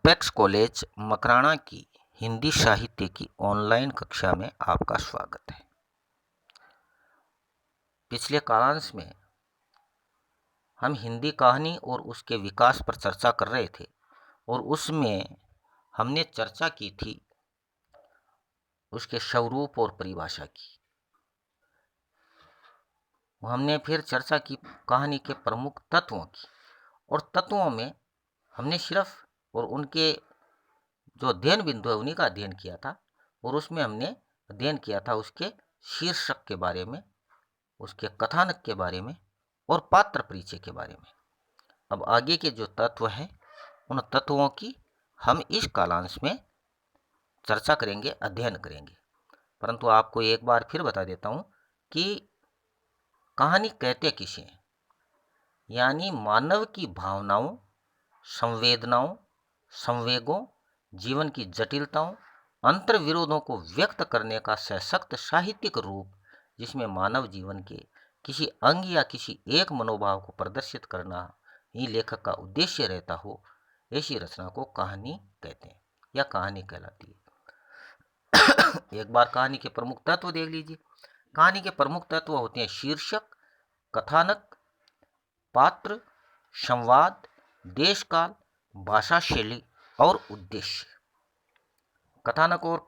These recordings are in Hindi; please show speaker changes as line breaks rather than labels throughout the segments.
अपेक्स कॉलेज मकराना की हिंदी साहित्य की ऑनलाइन कक्षा में आपका स्वागत है। पिछले कालांश में हम हिंदी कहानी और उसके विकास पर चर्चा कर रहे थे और उसमें हमने चर्चा की थी उसके स्वरूप और परिभाषा की। हमने फिर चर्चा की कहानी के प्रमुख तत्वों की, और तत्वों में हमने सिर्फ और उनके जो अध्ययन बिंदु है उन्हीं का अध्ययन किया था, और उसमें हमने अध्ययन किया था उसके शीर्षक के बारे में, उसके कथानक के बारे में और पात्र परिचय के बारे में। अब आगे के जो तत्व हैं उन तत्वों की हम इस कालांश में चर्चा करेंगे, अध्ययन करेंगे। परंतु आपको एक बार फिर बता देता हूँ कि कहानी कहते किसे हैं, यानी मानव की भावनाओं, संवेदनाओं, संवेगों, जीवन की जटिलताओं, अंतर्विरोधों को व्यक्त करने का सशक्त साहित्यिक रूप, जिसमें मानव जीवन के किसी अंग या किसी एक मनोभाव को प्रदर्शित करना ही लेखक का उद्देश्य रहता हो, ऐसी रचना को कहानी कहते हैं या कहानी कहलाती है। एक बार कहानी के प्रमुख तत्व देख लीजिए। कहानी के प्रमुख तत्व होते हैं शीर्षक, कथानक, पात्र, संवाद, देशकाल, भाषा शैली और उद्देश्य। कथानक और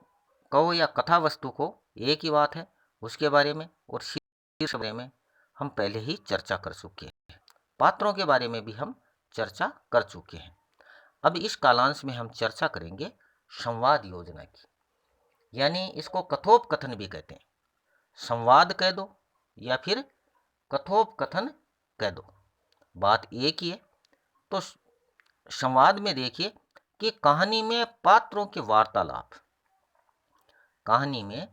कहो या कथा वस्तु को एक ही बात है, उसके बारे में और शीर्षक के बारे में हम पहले ही चर्चा कर चुके हैं। पात्रों के बारे में भी हम चर्चा कर चुके हैं। अब इस कालांश में हम चर्चा करेंगे संवाद योजना की, यानी इसको कथोपकथन भी कहते हैं। संवाद कह दो या फिर कथोपकथन कह दो, बात एक ही है। तो संवाद में देखिए कि कहानी में पात्रों के वार्तालाप, कहानी में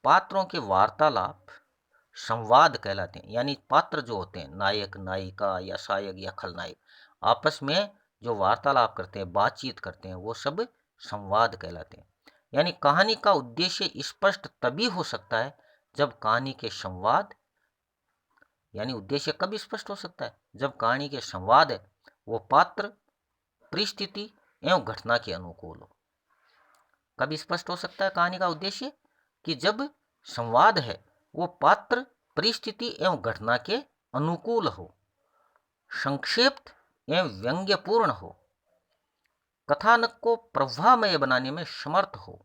पात्रों के वार्तालाप संवाद कहलाते हैं। यानी पात्र जो होते हैं, नायक, नायिका या सहायक या खलनायक, आपस में जो वार्तालाप करते हैं, बातचीत करते हैं, वो सब संवाद कहलाते हैं। यानी कहानी का उद्देश्य स्पष्ट तभी हो सकता है जब कहानी के संवाद, यानी उद्देश्य कब स्पष्ट हो सकता है, जब कहानी के संवाद है वो पात्र, परिस्थिति एवं घटना के अनुकूल हो। कब स्पष्ट हो सकता है कहानी का उद्देश्य, कि जब संवाद है वो पात्र, परिस्थिति एवं घटना के अनुकूल हो, संक्षिप्त एवं व्यंग्यपूर्ण हो, कथानक को प्रभावमय बनाने में समर्थ हो,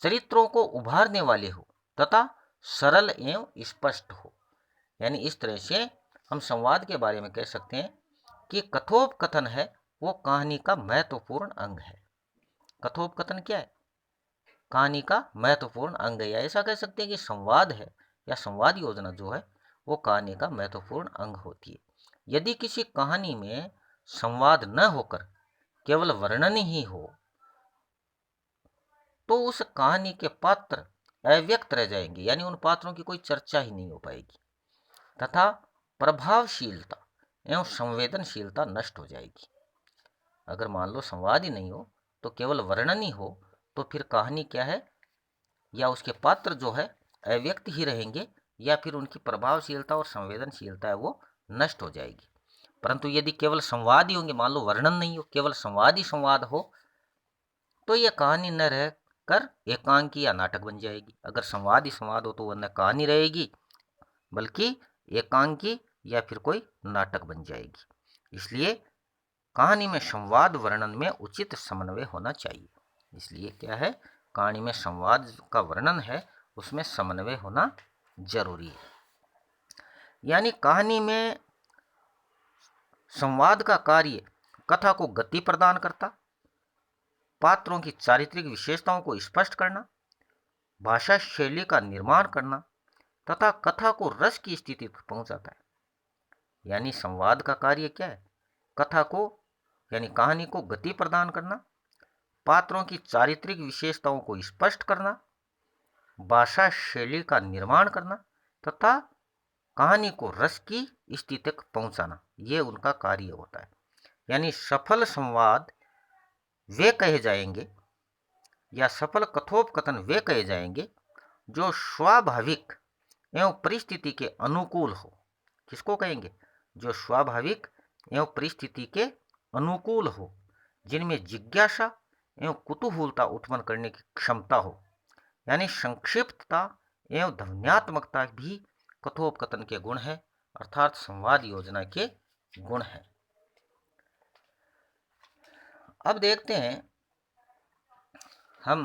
चरित्रों को उभारने वाले हो तथा सरल एवं स्पष्ट हो। यानी इस तरह से हम संवाद के बारे में कह सकते हैं कि कथोपकथन है वो कहानी का महत्वपूर्ण अंग है। कथोपकथन क्या है? कहानी का महत्वपूर्ण अंग है, या ऐसा कह सकते हैं कि संवाद है या संवाद योजना जो है वो कहानी का महत्वपूर्ण अंग होती है। यदि किसी कहानी में संवाद न होकर केवल वर्णन ही हो तो उस कहानी के पात्र अव्यक्त रह जाएंगे, यानी उन पात्रों की कोई चर्चा ही नहीं हो पाएगी तथा प्रभावशीलता एवं संवेदनशीलता नष्ट हो जाएगी। अगर मान लो संवाद ही नहीं हो तो केवल वर्णन ही हो तो फिर कहानी क्या है, या उसके पात्र जो है अव्यक्त ही रहेंगे, या फिर उनकी प्रभावशीलता और संवेदनशीलता है वो नष्ट हो जाएगी। परंतु यदि केवल संवाद ही होंगे, मान लो वर्णन नहीं हो, केवल संवाद ही संवाद हो, तो यह कहानी न रह कर एकांकी या नाटक बन जाएगी। अगर संवाद ही संवाद हो तो वह न कहानी रहेगी बल्कि एकांकी या फिर कोई नाटक बन जाएगी। इसलिए कहानी में संवाद वर्णन में उचित समन्वय होना चाहिए। इसलिए क्या है, कहानी में संवाद का वर्णन है उसमें समन्वय होना जरूरी है। यानी कहानी में संवाद का कार्य कथा को गति प्रदान करता, पात्रों की चारित्रिक विशेषताओं को स्पष्ट करना, भाषा शैली का निर्माण करना तथा कथा को रस की स्थिति तक पहुंचाता है। यानी संवाद का कार्य क्या है, कथा को यानी कहानी को गति प्रदान करना, पात्रों की चारित्रिक विशेषताओं को स्पष्ट करना, भाषा शैली का निर्माण करना तथा कहानी को रस की स्थिति तक पहुंचाना, ये उनका कार्य होता है। यानी सफल संवाद वे कहे जाएंगे या सफल कथोपकथन वे कहे जाएंगे जो स्वाभाविक एवं परिस्थिति के अनुकूल हो। किसको कहेंगे? जो स्वाभाविक एवं परिस्थिति के अनुकूल हो, जिनमें जिज्ञासा एवं कुतूहलता उत्पन्न करने की क्षमता हो, यानी संक्षिप्तता एवं ध्वन्यात्मकता भी कथोपकथन के गुण है, अर्थात संवाद योजना के गुण हैं। अब देखते हैं हम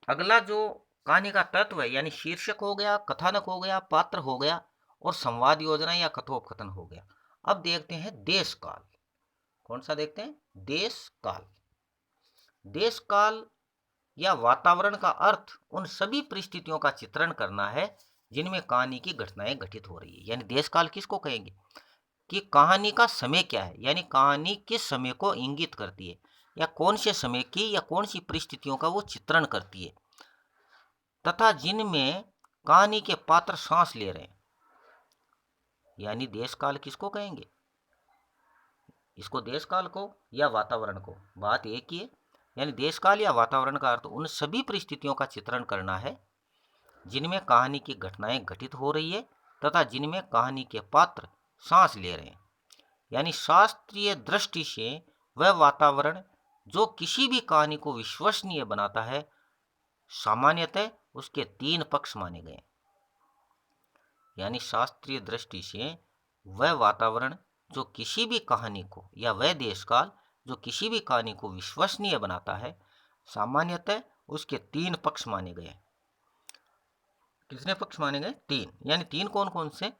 अगला जो कहानी का तत्व है, यानी शीर्षक हो गया, कथानक हो गया, पात्र हो गया और संवाद योजना या कथोपकथन हो गया। अब देखते हैं देश काल। कौन सा देखते हैं? देश काल। देश काल या वातावरण का अर्थ उन सभी परिस्थितियों का चित्रण करना है जिनमें कहानी की घटनाएं घटित हो रही है। यानी देश काल किसको कहेंगे? कि कहानी का समय क्या है, यानी कहानी किस समय को इंगित करती है, या कौन से समय की या कौन सी परिस्थितियों का वो चित्रण करती है, तथा जिनमें कहानी के पात्र सांस ले रहे हैं, यानी देश काल किसको कहेंगे? इसको देश काल को या वातावरण को, बात एक ही है। यानी देश काल या वातावरण का अर्थ उन सभी परिस्थितियों का चित्रण करना है जिनमें कहानी की घटनाएं घटित हो रही है तथा जिनमें कहानी के पात्र सांस ले रहे हैं। यानी शास्त्रीय दृष्टि से वह वातावरण जो किसी भी कहानी को विश्वसनीय बनाता है, सामान्यतः उसके तीन पक्ष माने गए। यानी शास्त्रीय दृष्टि से वह वातावरण जो किसी भी कहानी को, या वह देशकाल जो किसी भी कहानी को विश्वसनीय बनाता है, सामान्यतः उसके तीन पक्ष माने गए। कितने पक्ष माने गए? तीन। यानी तीन कौन कौन से?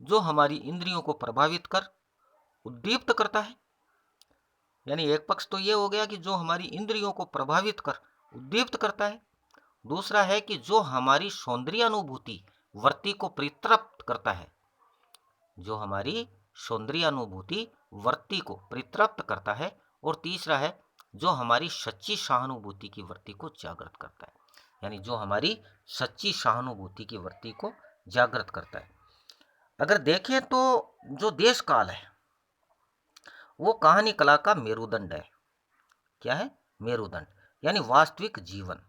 जो हमारी इंद्रियों को प्रभावित कर उद्दीप्त करता है, यानी एक पक्ष तो ये हो गया कि जो हमारी इंद्रियों को प्रभावित कर उद्दीप्त करता है। दूसरा है कि जो हमारी सौंदर्यानुभूति वृत्ति को परितृप्त करता है, जो हमारी सौंदर्यानुभूति वृत्ति को परितृप्त करता है। और तीसरा है जो हमारी सच्ची सहानुभूति की वृत्ति को जागृत करता है, यानी जो हमारी सच्ची सहानुभूति की वृत्ति को जागृत करता है। अगर देखें तो जो देश काल है वो कहानी कला का मेरुदंड है। क्या है? मेरुदंड, यानी वास्तविक जीवन।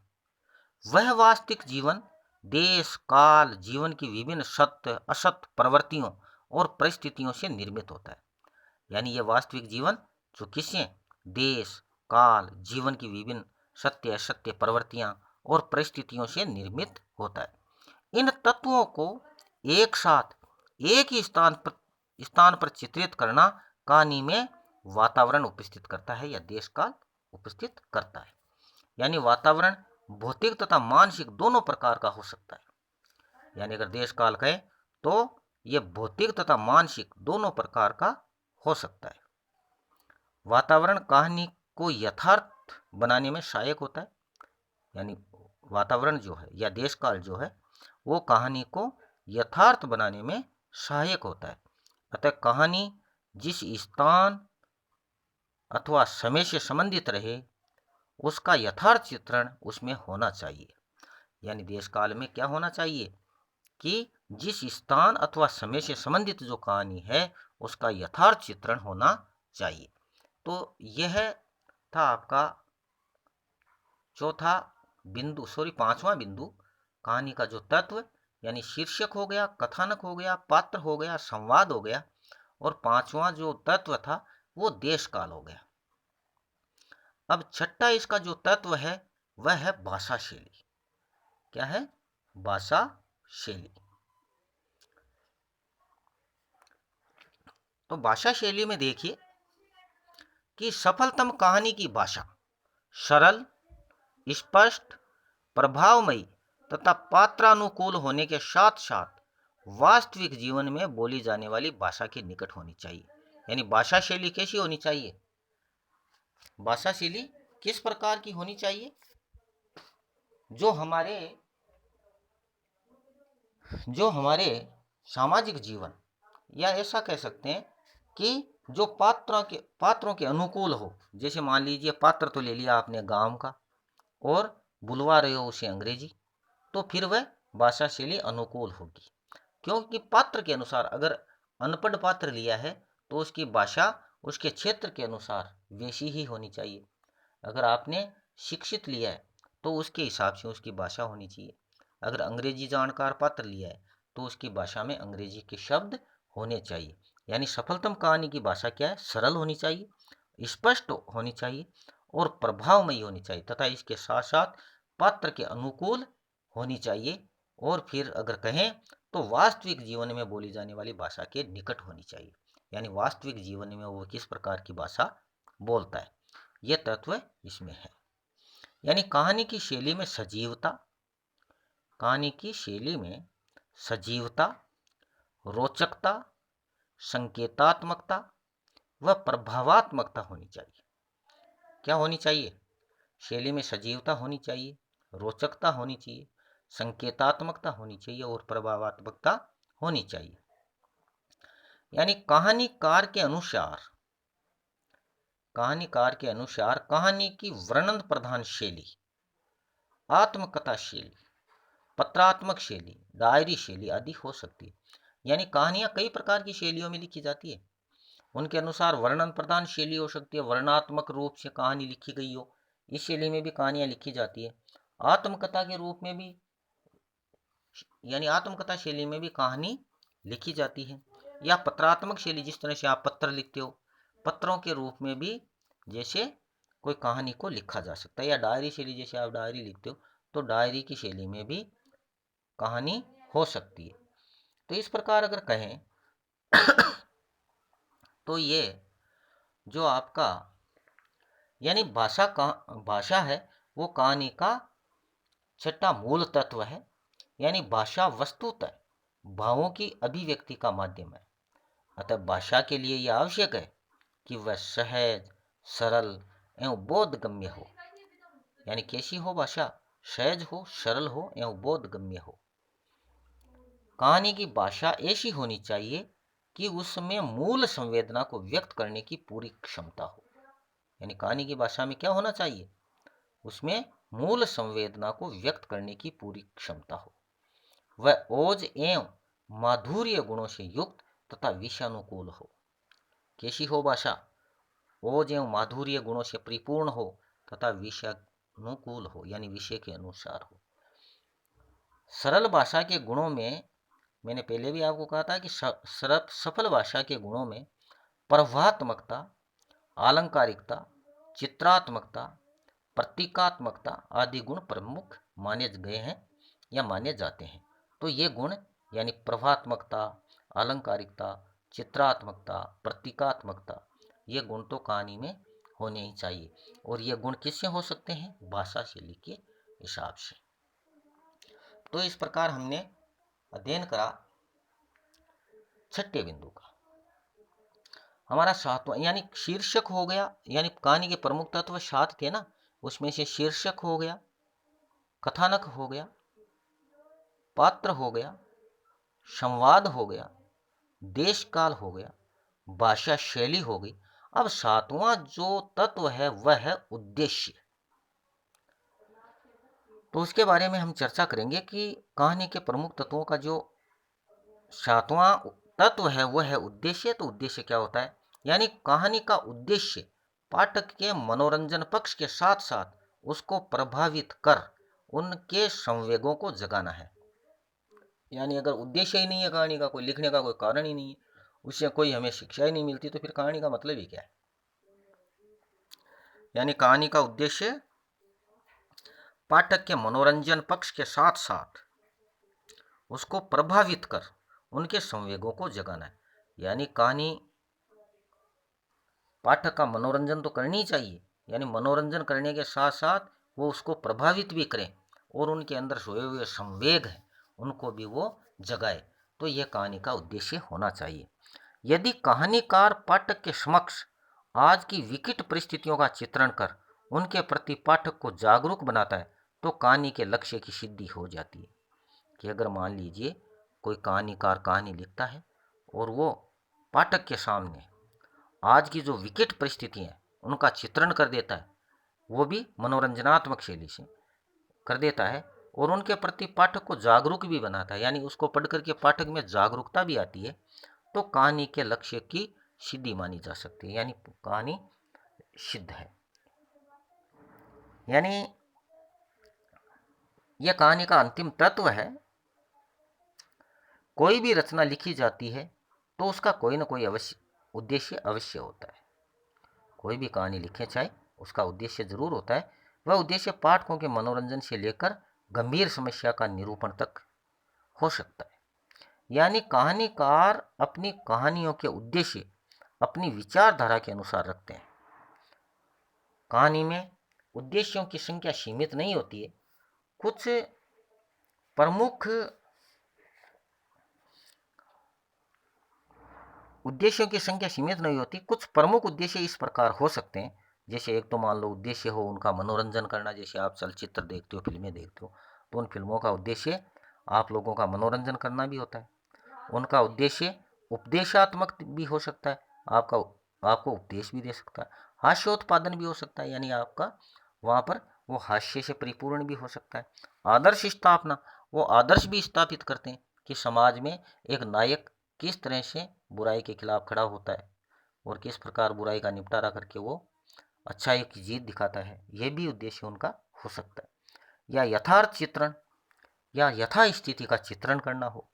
वह वास्तविक जीवन देश काल जीवन की विभिन्न सत्य असत्य प्रवृत्तियों और परिस्थितियों से निर्मित होता है। यानी यह वास्तविक जीवन जो किससे? देश काल जीवन की विभिन्न सत्य असत्य प्रवृत्तियां और परिस्थितियों से निर्मित होता है। इन तत्वों को एक साथ एक ही स्थान पर चित्रित करना कहानी में वातावरण उपस्थित करता है या देश काल उपस्थित करता है। यानी वातावरण भौतिक तथा मानसिक दोनों प्रकार का हो सकता है। यानी अगर देश काल कहे तो यह भौतिक तथा मानसिक दोनों प्रकार का हो सकता है। वातावरण कहानी को यथार्थ बनाने में सहायक होता है। यानी वातावरण जो है या देश काल जो है वो कहानी को यथार्थ बनाने में सहायक होता है। अतः कहानी जिस स्थान अथवा समय से संबंधित रहे उसका यथार्थ चित्रण उसमें होना चाहिए। यानी देश काल में क्या होना चाहिए कि जिस स्थान अथवा समय से संबंधित जो कहानी है उसका यथार्थ चित्रण होना चाहिए। तो यह था आपका पांचवा बिंदु, कहानी का जो तत्व, यानी शीर्षक हो गया, कथानक हो गया, पात्र हो गया, संवाद हो गया, और पांचवा जो तत्व था वो देश काल हो गया। अब छठा इसका जो तत्व है वह है भाषा शैली। क्या है? भाषा शैली। तो भाषा शैली में देखिए कि सफलतम कहानी की भाषा सरल, स्पष्ट, प्रभावमयी तथा पात्रानुकूल होने के साथ साथ वास्तविक जीवन में बोली जाने वाली भाषा के निकट होनी चाहिए। यानी भाषा शैली कैसी होनी चाहिए? भाषा शैली किस प्रकार की होनी चाहिए? जो हमारे सामाजिक जीवन, या ऐसा कह सकते हैं कि जो पात्रों के अनुकूल हो। जैसे मान लीजिए पात्र तो ले लिया आपने गांव का और बुलवा रहे हो उसे अंग्रेजी, तो फिर वह भाषा शैली अनुकूल होगी। क्योंकि पात्र के अनुसार, अगर अनपढ़ पात्र लिया है तो उसकी भाषा उसके क्षेत्र के अनुसार वैसी ही होनी चाहिए। अगर आपने शिक्षित लिया है तो उसके हिसाब से उसकी भाषा होनी चाहिए। अगर अंग्रेजी जानकार पात्र लिया है तो उसकी भाषा में अंग्रेजी के शब्द होने चाहिए। यानी सफलतम कहानी की भाषा क्या है? सरल होनी चाहिए, स्पष्ट होनी चाहिए और प्रभावमयी होनी चाहिए तथा इसके साथ साथ पात्र के अनुकूल होनी चाहिए। और फिर अगर कहें तो वास्तविक जीवन में बोली जाने वाली भाषा के निकट होनी चाहिए, यानी वास्तविक जीवन में वो किस प्रकार की भाषा बोलता है, यह तत्व इसमें है। यानी कहानी की शैली में सजीवता, कहानी की शैली में सजीवता, रोचकता, संकेतात्मकता व प्रभावात्मकता होनी चाहिए। क्या होनी चाहिए? शैली में सजीवता होनी चाहिए, रोचकता होनी चाहिए, संकेतात्मकता होनी चाहिए और प्रभावात्मकता होनी चाहिए। यानी कहानीकार के अनुसार कहानी की वर्णन प्रधान शैली, आत्मकथा शैली, पत्रात्मक शैली, डायरी शैली आदि हो सकती है। यानी कहानियां कई प्रकार की शैलियों में लिखी जाती है। उनके अनुसार वर्णन प्रधान शैली हो सकती है, वर्णनात्मक रूप से कहानी लिखी गई हो, इस शैली में भी कहानियां लिखी जाती है। आत्मकथा के रूप में भी, यानी आत्मकथा शैली में भी कहानी लिखी जाती है। या पत्रात्मक शैली, जिस तरह से आप पत्र लिखते हो, पत्रों के रूप में भी जैसे कोई कहानी को लिखा जा सकता है। या डायरी शैली, जैसे आप डायरी लिखते हो तो डायरी की शैली में भी कहानी हो सकती है। तो इस प्रकार अगर कहें तो ये जो आपका यानी भाषा है वो कहानी का छठा मूल तत्व है। यानी भाषा वस्तुतः भावों की अभिव्यक्ति का माध्यम है। अतः भाषा के लिए यह आवश्यक है कि वह सहज, सरल एवं बोधगम्य हो। यानी कैसी हो भाषा? सहज हो, सरल हो एवं बोधगम्य हो। कहानी की भाषा ऐसी होनी चाहिए कि उसमें मूल संवेदना को व्यक्त करने की पूरी क्षमता हो। यानी कहानी की भाषा में क्या होना चाहिए? उसमें मूल संवेदना को व्यक्त करने की पूरी क्षमता हो। वह ओज एवं माधुर्य गुणों से युक्त तथा विषयानुकूल हो। कैसी हो भाषा? ओज एवं माधुर्य गुणों से परिपूर्ण हो तथा विषयानुकूल हो, यानी विषय के अनुसार हो। सरल भाषा के गुणों में मैंने पहले भी आपको कहा था कि सफल भाषा के गुणों में प्रभावात्मकता, आलंकारिकता, चित्रात्मकता, प्रतीकात्मकता आदि गुण प्रमुख माने गए हैं या माने जाते हैं। तो ये गुण यानी प्रभावात्मकता, आलंकारिकता, चित्रात्मकता, प्रतीकात्मकता, ये गुण तो कहानी में होने ही चाहिए। और ये गुण किससे हो सकते हैं? भाषा शैली के हिसाब से। तो इस प्रकार हमने अध्ययन करा छठे बिंदु का। हमारा सातवां यानी शीर्षक हो गया, यानी कहानी के प्रमुख तत्व 7 थे ना, उसमें से शीर्षक हो गया, कथानक हो गया, पात्र हो गया, संवाद हो गया, देश काल हो गया, भाषा शैली हो गई। अब सातवां जो तत्व है वह है उद्देश्य। तो उसके बारे में हम चर्चा करेंगे कि कहानी के प्रमुख तत्वों का जो सातवां तत्व है वह है उद्देश्य। तो उद्देश्य क्या होता है? यानी कहानी का उद्देश्य पाठक के मनोरंजन पक्ष के साथ साथ उसको प्रभावित कर उनके संवेगों को जगाना है। यानी अगर उद्देश्य ही नहीं है कहानी का, कोई लिखने का कोई कारण ही नहीं है, उससे कोई हमें शिक्षा ही नहीं मिलती, तो फिर कहानी का मतलब ही क्या है? यानी कहानी का उद्देश्य पाठक के मनोरंजन पक्ष के साथ साथ उसको प्रभावित कर उनके संवेगों को जगाना है। यानी कहानी पाठक का मनोरंजन तो करनी चाहिए, यानी मनोरंजन करने के साथ साथ वो उसको प्रभावित भी करें और उनके अंदर सोए हुए संवेग हैं उनको भी वो जगाए। तो यह कहानी का उद्देश्य होना चाहिए। यदि कहानीकार पाठक के समक्ष आज की विकट परिस्थितियों का चित्रण कर उनके प्रति पाठक को जागरूक बनाता है तो कहानी के लक्ष्य की सिद्धि हो जाती है। कि अगर मान लीजिए कोई कहानीकार कहानी लिखता है और वो पाठक के सामने आज की जो विकट परिस्थिति है उनका चित्रण कर देता है, वो भी मनोरंजनात्मक शैली से कर देता है और उनके प्रति पाठक को जागरूक भी बनाता है, यानी उसको पढ़ करके पाठक में जागरूकता भी आती है, तो कहानी के लक्ष्य की सिद्धि मानी जा सकती है, यानी कहानी सिद्ध है। यानी यह कहानी का अंतिम तत्व है। कोई भी रचना लिखी जाती है तो उसका कोई ना कोई उद्देश्य अवश्य होता है। कोई भी कहानी लिखें चाहे, उसका उद्देश्य जरूर होता है। वह उद्देश्य पाठकों के मनोरंजन से लेकर गंभीर समस्या का निरूपण तक हो सकता है। यानी कहानीकार अपनी कहानियों के उद्देश्य अपनी विचारधारा के अनुसार रखते हैं। कहानी में उद्देश्यों की संख्या सीमित नहीं होती है। कुछ प्रमुख उद्देश्यों की संख्या सीमित नहीं होती। कुछ प्रमुख उद्देश्य इस प्रकार हो सकते हैं, जैसे एक तो मान लो उद्देश्य हो उनका मनोरंजन करना। जैसे आप चलचित्र देखते हो, फिल्में देखते हो, तो उन फिल्मों का उद्देश्य आप लोगों का मनोरंजन करना भी होता है। उनका उद्देश्य उपदेशात्मक भी हो सकता है, आपको उपदेश भी दे सकता है। हास्योत्पादन भी हो सकता है, यानी आपका वहाँ पर वो हास्य से परिपूर्ण भी हो सकता है। आदर्श स्थापना, वो आदर्श भी स्थापित करते हैं कि समाज में एक नायक किस तरह से बुराई के खिलाफ खड़ा होता है और किस प्रकार बुराई का निपटारा करके वो अच्छाई की जीत दिखाता है। ये भी उद्देश्य उनका हो सकता है। या यथार्थ चित्रण, या यथा स्थिति का चित्रण करना हो,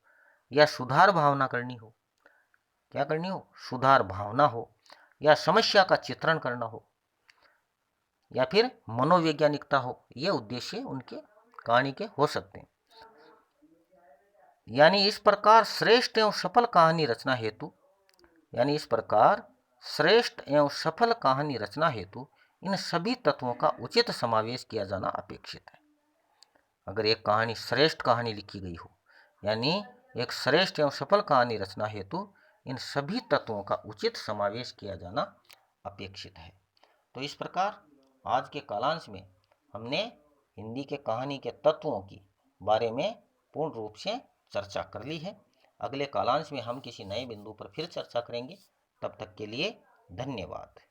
या सुधार भावना करनी हो। क्या करनी हो? सुधार भावना हो, या समस्या का चित्रण करना हो, या फिर मनोवैज्ञानिकता हो। ये उद्देश्य उनके कहानी के हो सकते हैं। यानी इस प्रकार श्रेष्ठ एवं सफल कहानी रचना हेतु इन सभी तत्वों का उचित समावेश किया जाना अपेक्षित है। अगर एक कहानी श्रेष्ठ कहानी लिखी गई हो, यानी एक श्रेष्ठ एवं सफल कहानी रचना हेतु इन सभी तत्वों का उचित समावेश किया जाना अपेक्षित है। तो इस प्रकार आज के कालांश में हमने हिंदी के कहानी के तत्वों की बारे में पूर्ण रूप से चर्चा कर ली है। अगले कालांश में हम किसी नए बिंदु पर फिर चर्चा करेंगे। तब तक के लिए धन्यवाद।